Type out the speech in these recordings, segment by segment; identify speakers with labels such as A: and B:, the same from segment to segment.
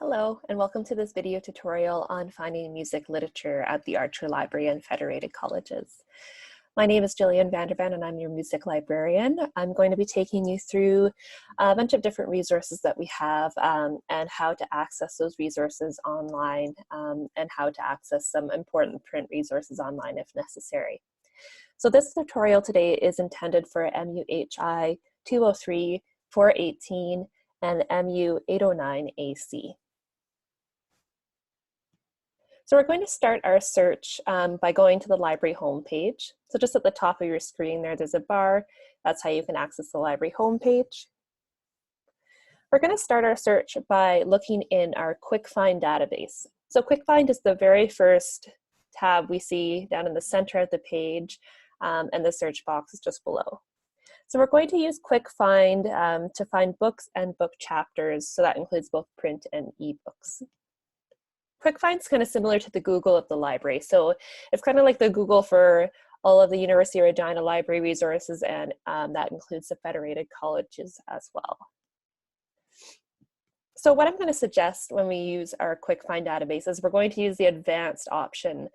A: Hello, and welcome to this video tutorial on finding music literature at the Archer Library and Federated Colleges. My name is Jillian Vandervan and I'm your music librarian. I'm going to be taking you through a bunch of different resources that we have and how to access those resources online and how to access some important print resources online if necessary. So this tutorial today is intended for MUHI 203, 418, and MU809AC. So we're going to start our search by going to the library homepage. So just at the top of your screen there's a bar. That's how you can access the library homepage. We're going to start our search by looking in our Quick Find database. So Quick Find is the very first tab we see down in the center of the page, and the search box is just below. So we're going to use Quick Find to find books and book chapters, so that includes both print and ebooks. Quick Find's kind of similar to the Google of the library. So it's kind of like the Google for all of the University of Regina library resources, and that includes the Federated Colleges as well. So what I'm going to suggest when we use our Quick Find database is we're going to use the advanced option.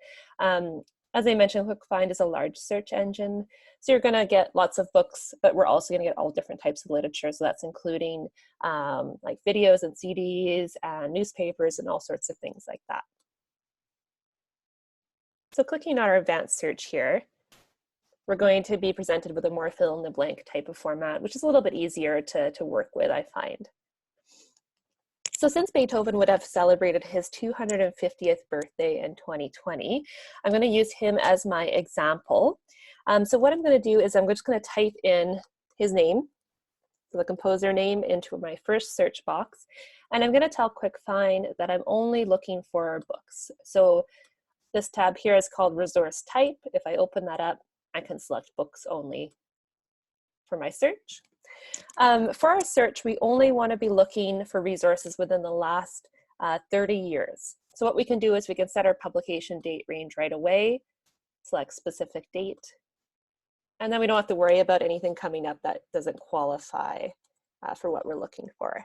A: As I mentioned, Quick Find is a large search engine. So you're going to get lots of books, but we're also going to get all different types of literature. So that's including like videos and CDs and newspapers and all sorts of things like that. So clicking on our advanced search here, we're going to be presented with a more fill-in-the-blank type of format, which is a little bit easier to work with, I find. So since Beethoven would have celebrated his 250th birthday in 2020, I'm going to use him as my example. So what I'm going to do is I'm just going to type in his name, so the composer name, into my first search box. And I'm going to tell Quick Find that I'm only looking for books. So this tab here is called Resource Type. If I open that up, I can select books only for my search. For our search, we only want to be looking for resources within the last 30 years. So what we can do is we can set our publication date range right away, select specific date, and then we don't have to worry about anything coming up that doesn't qualify for what we're looking for.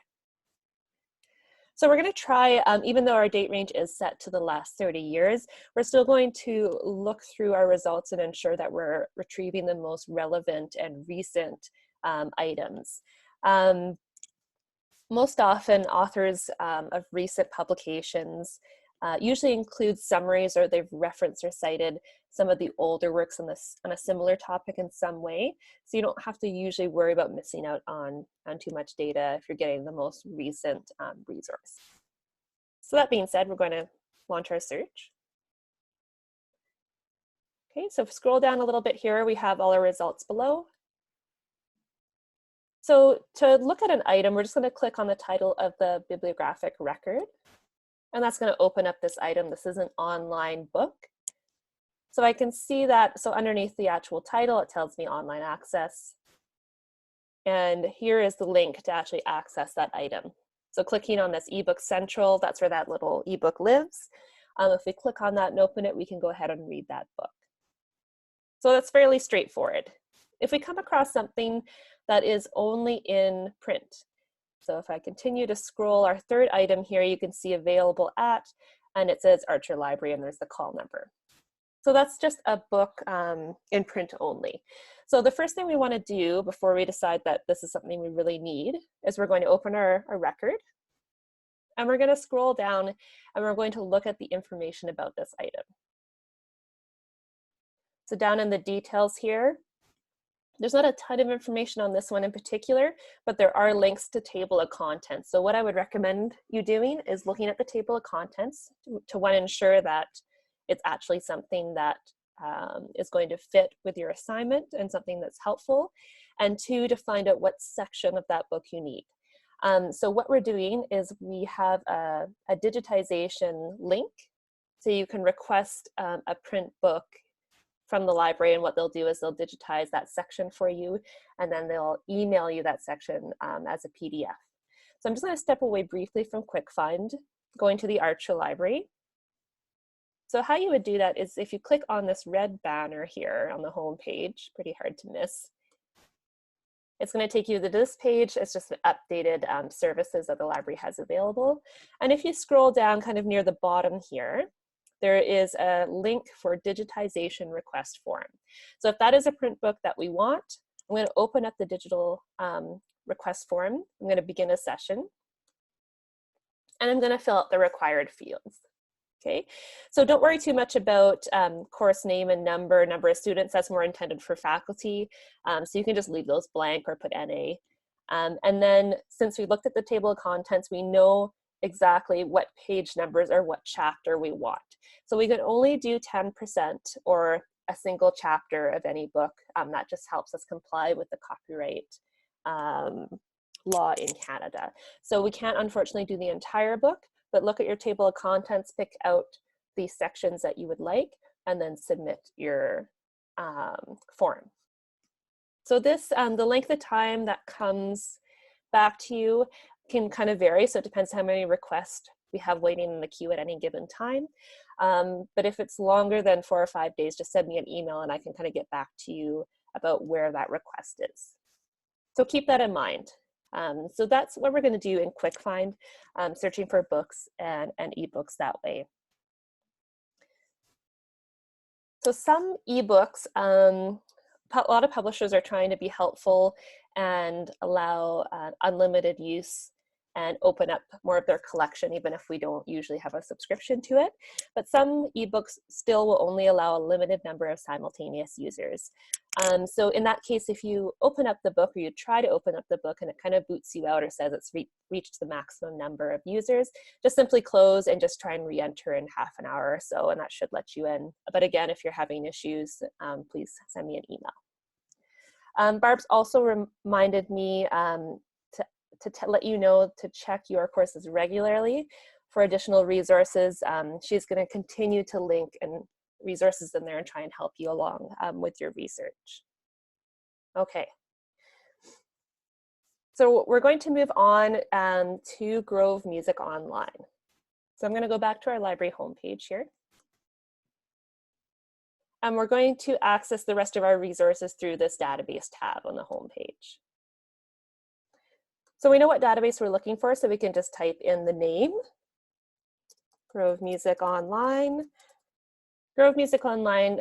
A: So we're going to try, even though our date range is set to the last 30 years, we're still going to look through our results and ensure that we're retrieving the most relevant and recent items. Most often, authors of recent publications usually include summaries, or they've referenced or cited some of the older works on a similar topic in some way. So you don't have to usually worry about missing out on too much data if you're getting the most recent resource. So that being said, we're going to launch our search. Okay, so if we scroll down a little bit here, we have all our results below. So to look at an item, we're just going to click on the title of the bibliographic record. And that's going to open up this item. This is an online book. So I can see that, so underneath the actual title, it tells me online access. And here is the link to actually access that item. So clicking on this ebook central, that's where that little ebook lives. If we click on that and open it, we can go ahead and read that book. So that's fairly straightforward. If we come across something that is only in print, so if I continue to scroll, our third item here, you can see available at, and it says Archer Library, and there's the call number. So that's just a book in print only. So the first thing we want to do before we decide that this is something we really need is we're going to open our record, and we're going to scroll down, and we're going to look at the information about this item. So down in the details here, there's not a ton of information on this one in particular, but there are links to table of contents. So what I would recommend you doing is looking at the table of contents to one, ensure that it's actually something that is going to fit with your assignment and something that's helpful, and two, to find out what section of that book you need. So what we're doing is we have a digitization link, so you can request a print book from the library, and what they'll do is they'll digitize that section for you, and then they'll email you that section as a PDF. So I'm just going to step away briefly from Quick Find, going to the Archer Library. So how you would do that is if you click on this red banner here on the home page, pretty hard to miss, It's going to take you to this page. It's just updated services that the library has available. And if you scroll down kind of near the bottom here, there is a link for digitization request form. So if that is a print book that we want, I'm going to open up the digital request form. I'm going to begin a session. And I'm going to fill out the required fields. Okay, so don't worry too much about course name and number of students. That's more intended for faculty. So you can just leave those blank or put NA. And then since we looked at the table of contents, we know exactly what page numbers or what chapter we want. So we can only do 10% or a single chapter of any book. That just helps us comply with the copyright law in Canada. So we can't unfortunately do the entire book, but look at your table of contents, pick out the sections that you would like, and then submit your form. So this, the length of time that comes back to you can kind of vary, so it depends how many requests we have waiting in the queue at any given time. But if it's longer than 4 or 5 days, just send me an email and I can kind of get back to you about where that request is. So keep that in mind. So that's what we're going to do in Quick Find, searching for books and ebooks that way. So some ebooks, a lot of publishers are trying to be helpful and allow unlimited use and open up more of their collection, even if we don't usually have a subscription to it. But some ebooks still will only allow a limited number of simultaneous users. So in that case, if you open up the book or you try to open up the book and it kind of boots you out or says it's reached the maximum number of users, just simply close and just try and re-enter in half an hour or so, and that should let you in. But again, if you're having issues, please send me an email. Barb's also reminded me to let you know to check your courses regularly for additional resources. She's going to continue to link and resources in there and try and help you along with your research. Okay. So we're going to move on to Grove Music Online. So I'm going to go back to our library homepage here. And we're going to access the rest of our resources through this database tab on the homepage. So we know what database we're looking for, so we can just type in the name, Grove Music Online. Grove Music Online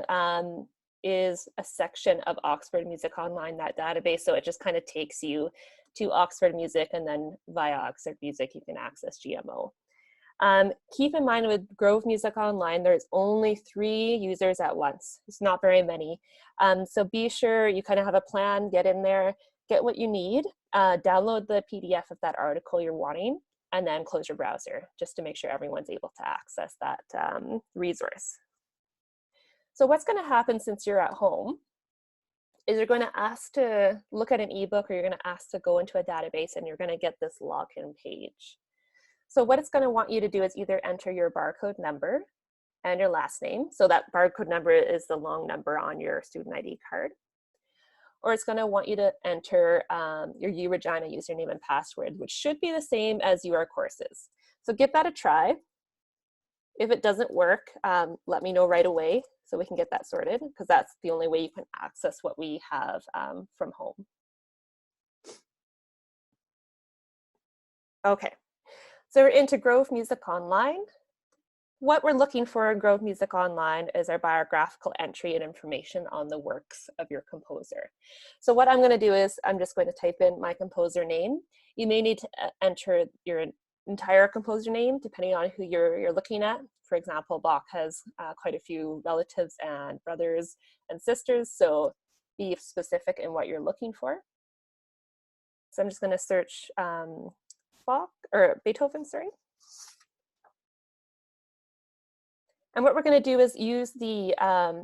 A: is a section of Oxford Music Online, that database, so it just kind of takes you to Oxford Music, and then via Oxford Music you can access GMO. Keep in mind with Grove Music Online, there's only 3 users at once. It's not very many. So be sure you kind of have a plan, get in there, get what you need, download the PDF of that article you're wanting, and then close your browser just to make sure everyone's able to access that resource. So what's going to happen since you're at home is you're going to ask to look at an ebook, or you're going to ask to go into a database, and you're going to get this login page. So what it's going to want you to do is either enter your barcode number and your last name. So that barcode number is the long number on your student ID card. Or it's going to want you to enter your URegina username and password, which should be the same as your courses. So give that a try. If it doesn't work, let me know right away so we can get that sorted, because that's the only way you can access what we have from home. Okay, so we're into Grove Music Online. What we're looking for in Grove Music Online is our biographical entry and information on the works of your composer. So what I'm going to do is I'm just going to type in my composer name. You may need to enter your entire composer name depending on who you're looking at. For example, Bach has quite a few relatives and brothers and sisters, so be specific in what you're looking for. So I'm just going to search Bach or Beethoven, sorry. And what we're going to do is use the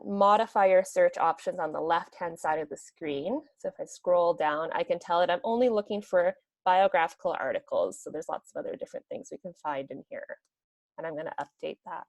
A: modifier search options on the left-hand side of the screen. So if I scroll down, I can tell it I'm only looking for biographical articles. So there's lots of other different things we can find in here. And I'm going to update that.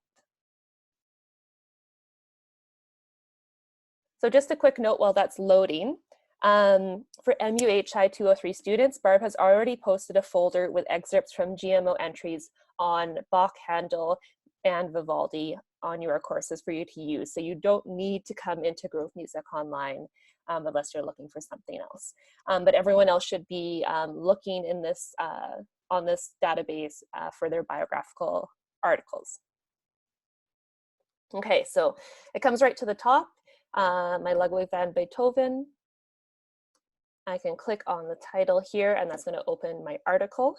A: So just a quick note while that's loading. For MUHI 203 students, Barb has already posted a folder with excerpts from GMO entries on Bach, Handel, and Vivaldi on your courses for you to use. So you don't need to come into Grove Music Online unless you're looking for something else. But everyone else should be looking in this, on this database for their biographical articles. Okay, so it comes right to the top, my Ludwig van Beethoven. I can click on the title here, and that's going to open my article.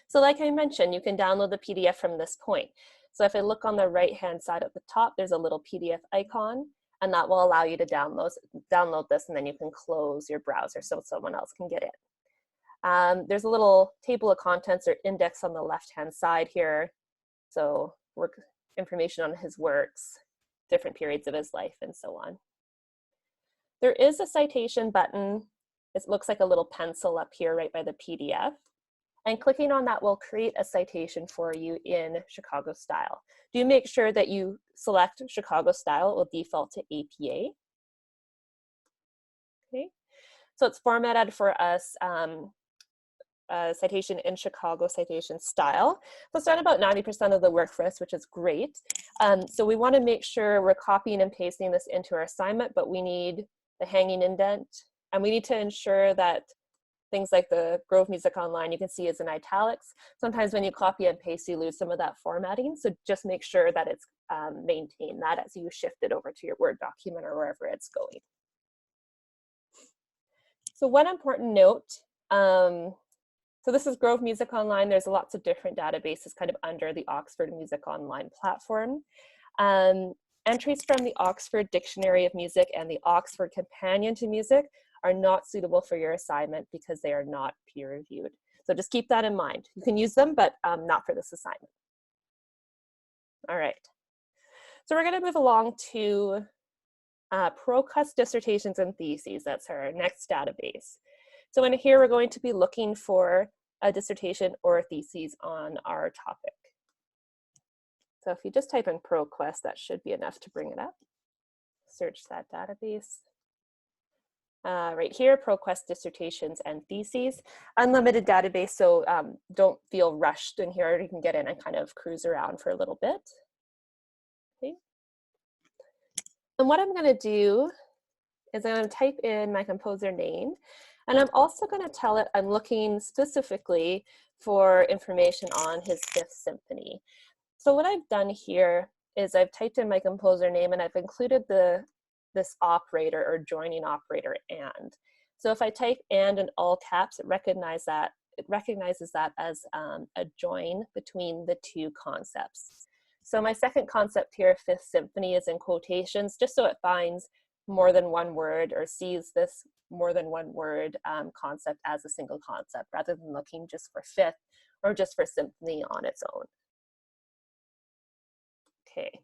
A: So like I mentioned, you can download the PDF from this point. So if I look on the right-hand side at the top, there's a little PDF icon, and that will allow you to download this, and then you can close your browser so someone else can get it. There's a little table of contents or index on the left-hand side here. So information on his works, different periods of his life, and so on. There is a citation button. It looks like a little pencil up here right by the PDF. And clicking on that will create a citation for you in Chicago style. Do make sure that you select Chicago style. It will default to APA. Okay, so it's formatted for us citation in Chicago citation style. So it's done about 90% of the work for us, which is great. So we want to make sure we're copying and pasting this into our assignment, but we need the hanging indent, and we need to ensure that things like the Grove Music Online, you can see is in italics. Sometimes when you copy and paste, you lose some of that formatting. So just make sure that it's maintain that as you shift it over to your Word document or wherever it's going. So one important note, so this is Grove Music Online. There's lots of different databases kind of under the Oxford Music Online platform. Entries from the Oxford Dictionary of Music and the Oxford Companion to Music are not suitable for your assignment because they are not peer reviewed. So just keep that in mind. You can use them, but not for this assignment. All right. So we're going to move along to ProQuest dissertations and theses. That's our next database. So in here, we're going to be looking for a dissertation or a thesis on our topic. So if you just type in ProQuest, that should be enough to bring it up. Search that database. Right here, ProQuest dissertations and theses. Unlimited database, so don't feel rushed in here. You can get in and kind of cruise around for a little bit. Okay. And what I'm going to do is I'm going to type in my composer name, and I'm also going to tell it I'm looking specifically for information on his Fifth Symphony. So what I've done here is I've typed in my composer name, and I've included this operator or joining operator and. So if I type and in all caps, it recognizes that as a join between the two concepts. So my second concept here, Fifth Symphony, is in quotations, just so it finds more than one word or sees this more than one word concept as a single concept, rather than looking just for fifth or just for symphony on its own. Okay,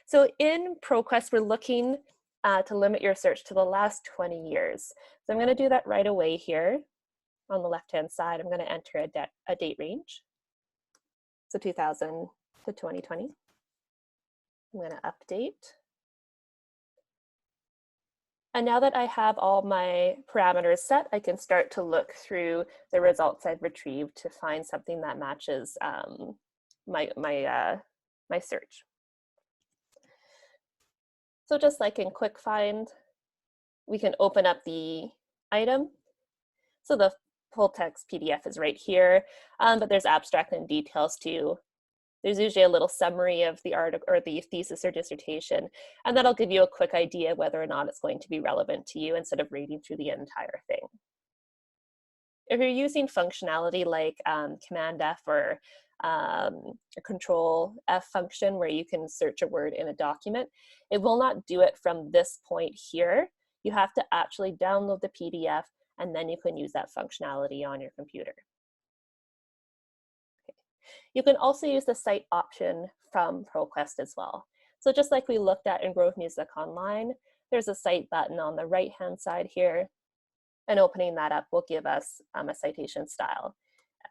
A: so in ProQuest, we're looking to limit your search to the last 20 years. So I'm going to do that right away here. On the left-hand side, I'm going to enter a date range. So 2000 to 2020. I'm going to update. And now that I have all my parameters set, I can start to look through the results I've retrieved to find something that matches my search. So just like in Quick Find, we can open up the item. So the full text PDF is right here, but there's abstract and details too. There's usually a little summary of the article or the thesis or dissertation, and that'll give you a quick idea whether or not it's going to be relevant to you instead of reading through the entire thing. If you're using functionality like Command F or a Control F function where you can search a word in a document, it will not do it from this point here. You have to actually download the PDF, and then you can use that functionality on your computer. Okay. You can also use the cite option from ProQuest as well. So just like we looked at in Grove Music Online, there's a cite button on the right-hand side here, and opening that up will give us a citation style.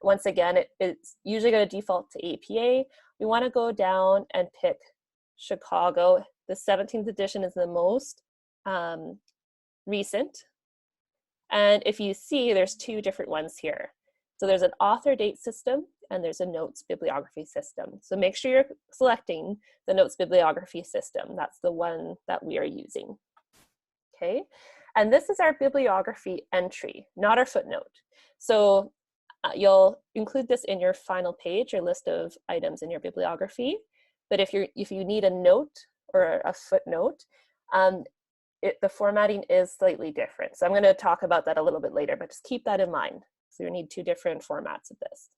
A: Once again, it's usually going to default to APA. We want to go down and pick Chicago. The 17th edition is the most recent. And if you see, there's two different ones here. So there's an author date system and there's a notes bibliography system. So make sure you're selecting the notes bibliography system. That's the one that we are using. Okay, and this is our bibliography entry, not our footnote. So you'll include this in your final page, your list of items in your bibliography. But if you need a note or a footnote, the formatting is slightly different. So I'm going to talk about that a little bit later, but just keep that in mind. So you need two different formats of this.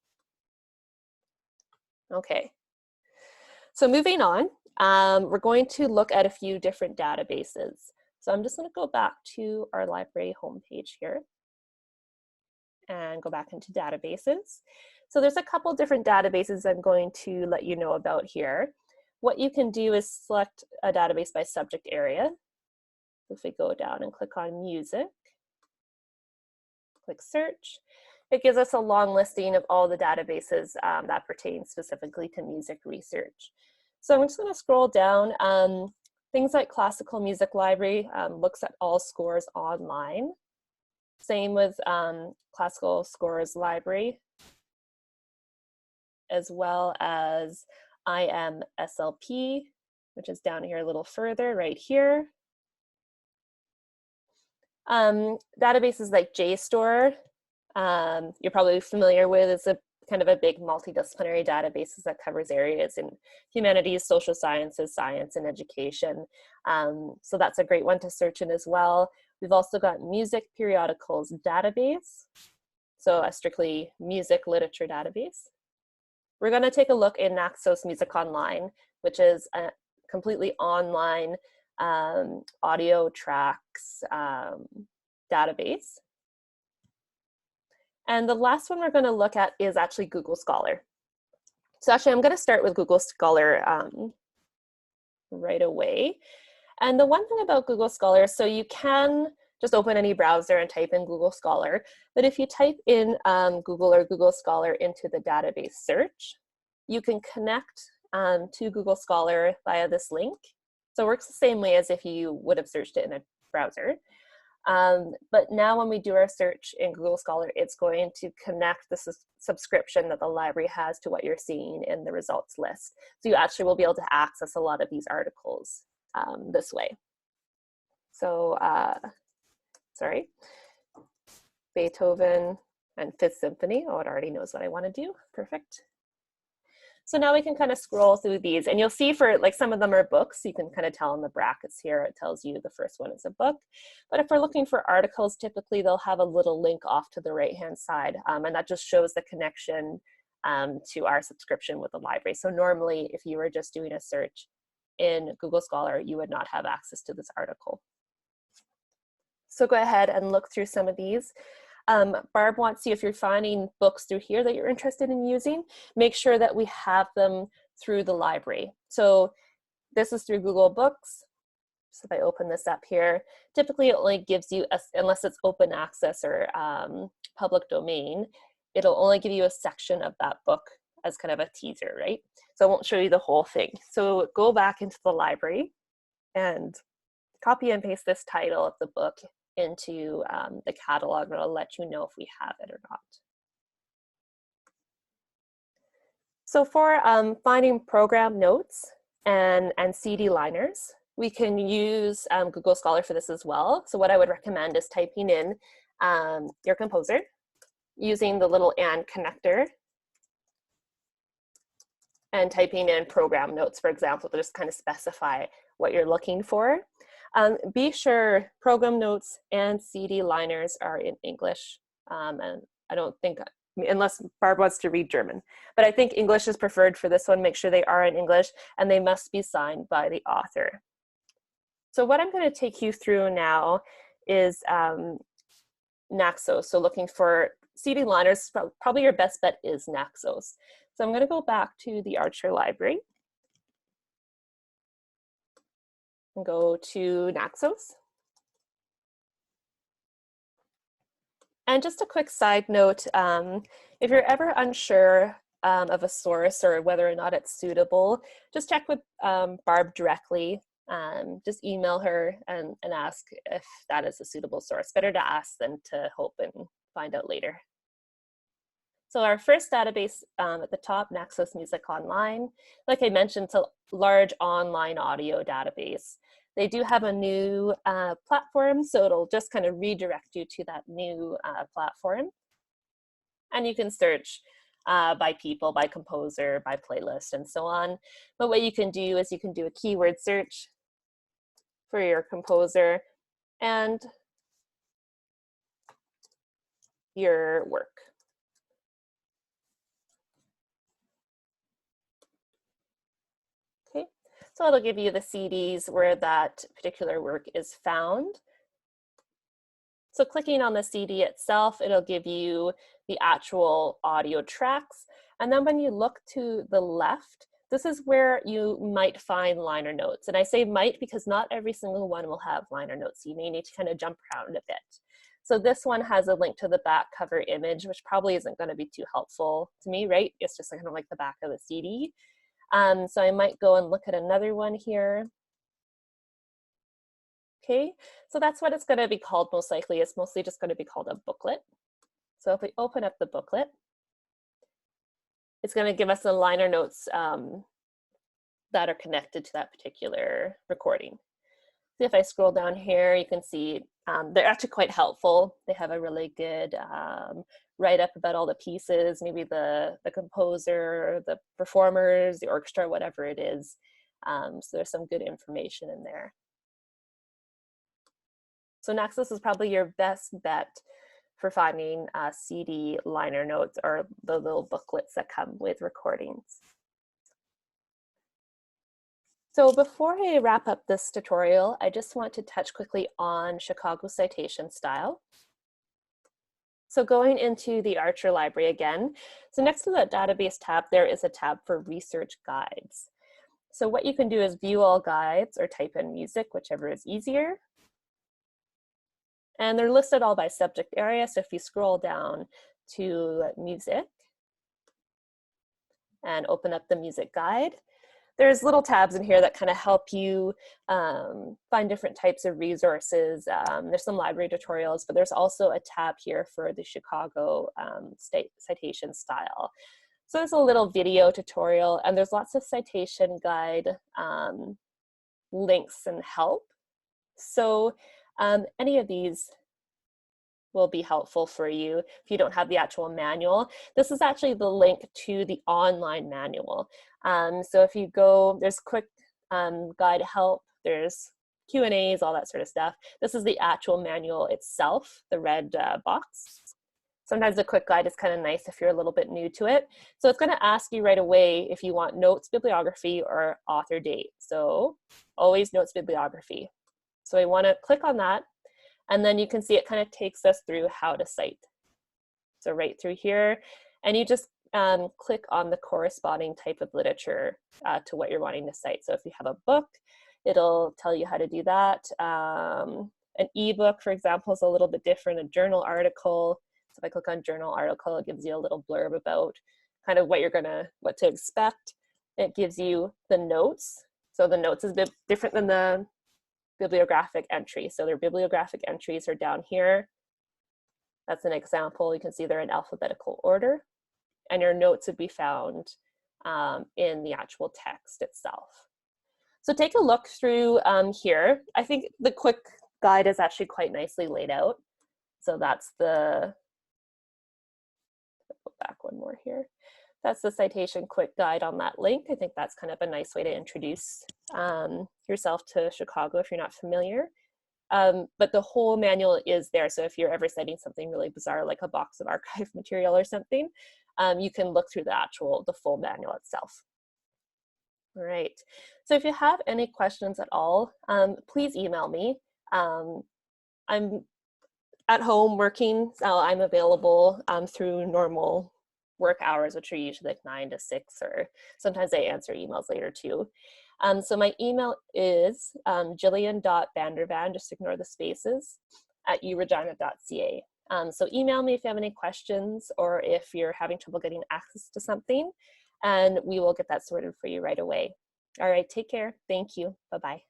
A: Okay, so moving on, we're going to look at a few different databases. So I'm just going to go back to our library homepage here and go back into databases. So there's a couple different databases I'm going to let you know about here. What you can do is select a database by subject area. If we go down and click on music, click search, it gives us a long listing of all the databases that pertain specifically to music research. So I'm just going to scroll down. Things like Classical Music Library looks at all scores online. Same with Classical Scores Library, as well as IMSLP, which is down here a little further, right here. Databases like JSTOR, you're probably familiar with. It's a kind of a big multidisciplinary database that covers areas in humanities, social sciences, science, and education. So that's a great one to search in as well. We've also got Music Periodicals Database, so a strictly music literature database. We're going to take a look in Naxos Music Online, which is a completely online audio tracks database. And the last one we're going to look at is actually Google Scholar. So actually, I'm going to start with Google Scholar right away. And the one thing about Google Scholar, so you can just open any browser and type in Google Scholar. But if you type in Google or Google Scholar into the database search, you can connect to Google Scholar via this link. So it works the same way as if you would have searched it in a browser. But now when we do our search in Google Scholar, it's going to connect the subscription that the library has to what you're seeing in the results list. So you actually will be able to access a lot of these articles this way. So, sorry, Beethoven and Fifth Symphony. Oh, it already knows what I want to do. Perfect. So now we can kind of scroll through these, and you'll see for like some of them are books. You can kind of tell in the brackets here, it tells you the first one is a book. But if we're looking for articles, typically they'll have a little link off to the right-hand side, and that just shows the connection to our subscription with the library. So normally, if you were just doing a search in Google Scholar, you would not have access to this article. So go ahead and look through some of these. Barb wants you, if you're finding books through here that you're interested in using, make sure that we have them through the library. So this is through Google Books. So if I open this up here, typically it only gives you, unless it's open access or public domain, it'll only give you a section of that book as kind of a teaser, right? So I won't show you the whole thing. So go back into the library and copy and paste this title of the book into the catalog, and I'll let you know if we have it or not. So for finding program notes and CD liners, we can use Google Scholar for this as well. So what I would recommend is typing in your composer using the little and connector and typing in program notes, for example, to just kind of specify what you're looking for. Be sure program notes and CD liners are in English. And I don't think, unless Barb wants to read German, but I think English is preferred for this one. Make sure they are in English and they must be signed by the author. So what I'm going to take you through now is Naxos. So looking for CD liners, probably your best bet is Naxos. So I'm going to go back to the Archer Library and go to Naxos. And just a quick side note, if you're ever unsure of a source or whether or not it's suitable, just check with Barb directly. Just email her and ask if that is a suitable source. Better to ask than to hope and find out later. So our first database at the top, Naxos Music Online, like I mentioned, it's a large online audio database. They do have a new platform, so it'll just kind of redirect you to that new platform. And you can search by people, by composer, by playlist, and so on. But what you can do is you can do a keyword search for your composer and your work. Okay, so it'll give you the CDs where that particular work is found. So clicking on the CD itself, it'll give you the actual audio tracks. And then when you look to the left, this is where you might find liner notes. And I say might because not every single one will have liner notes. You may need to kind of jump around a bit. So this one has a link to the back cover image, which probably isn't going to be too helpful to me, right? It's just kind of like the back of the CD. So I might go and look at another one here. Okay, so that's what it's going to be called most likely. It's mostly just going to be called a booklet. So if we open up the booklet, it's going to give us the liner notes that are connected to that particular recording. So if I scroll down here, you can see they're actually quite helpful. They have a really good write-up about all the pieces, maybe the composer, the performers, the orchestra, whatever it is. So there's some good information in there. So Naxos is probably your best bet for finding CD liner notes or the little booklets that come with recordings. So before I wrap up this tutorial, I just want to touch quickly on Chicago citation style. So going into the Archer library again, so next to the database tab, there is a tab for research guides. So what you can do is view all guides or type in music, whichever is easier. And they're listed all by subject area. So if you scroll down to music and open up the music guide, there's little tabs in here that kind of help you find different types of resources. There's some library tutorials, but there's also a tab here for the Chicago citation style. So there's a little video tutorial, and there's lots of citation guide links and help. So any of these will be helpful for you if you don't have the actual manual. This is actually the link to the online manual. So if you go, there's quick guide help, there's Q&As, all that sort of stuff. This is the actual manual itself, the red box. Sometimes the quick guide is kind of nice if you're a little bit new to it. So it's going to ask you right away if you want notes, bibliography, or author date. So always notes, bibliography. So I want to click on that, and then you can see it kind of takes us through how to cite. So right through here, and you just click on the corresponding type of literature to what you're wanting to cite. So if you have a book, it'll tell you how to do that. An ebook, for example, is a little bit different. A journal article. So if I click on journal article, it gives you a little blurb about kind of what to expect. It gives you the notes. So the notes is a bit different than the bibliographic entry. So their bibliographic entries are down here. That's an example. You can see they're in alphabetical order, and your notes would be found in the actual text itself. So take a look through here. I think the quick guide is actually quite nicely laid out. So that's the, go back one more here. That's the citation quick guide on that link. I think that's kind of a nice way to introduce yourself to Chicago if you're not familiar. But the whole manual is there. So if you're ever citing something really bizarre, like a box of archive material or something, you can look through the full manual itself. All right. So if you have any questions at all, please email me. I'm at home working, so I'm available through normal work hours, which are usually like 9 to 6, or sometimes I answer emails later too. So my email is jillian.vandervan, just ignore the spaces, at uregina.ca. So email me if you have any questions or if you're having trouble getting access to something, and we will get that sorted for you right away. All right, take care. Thank you. Bye-bye.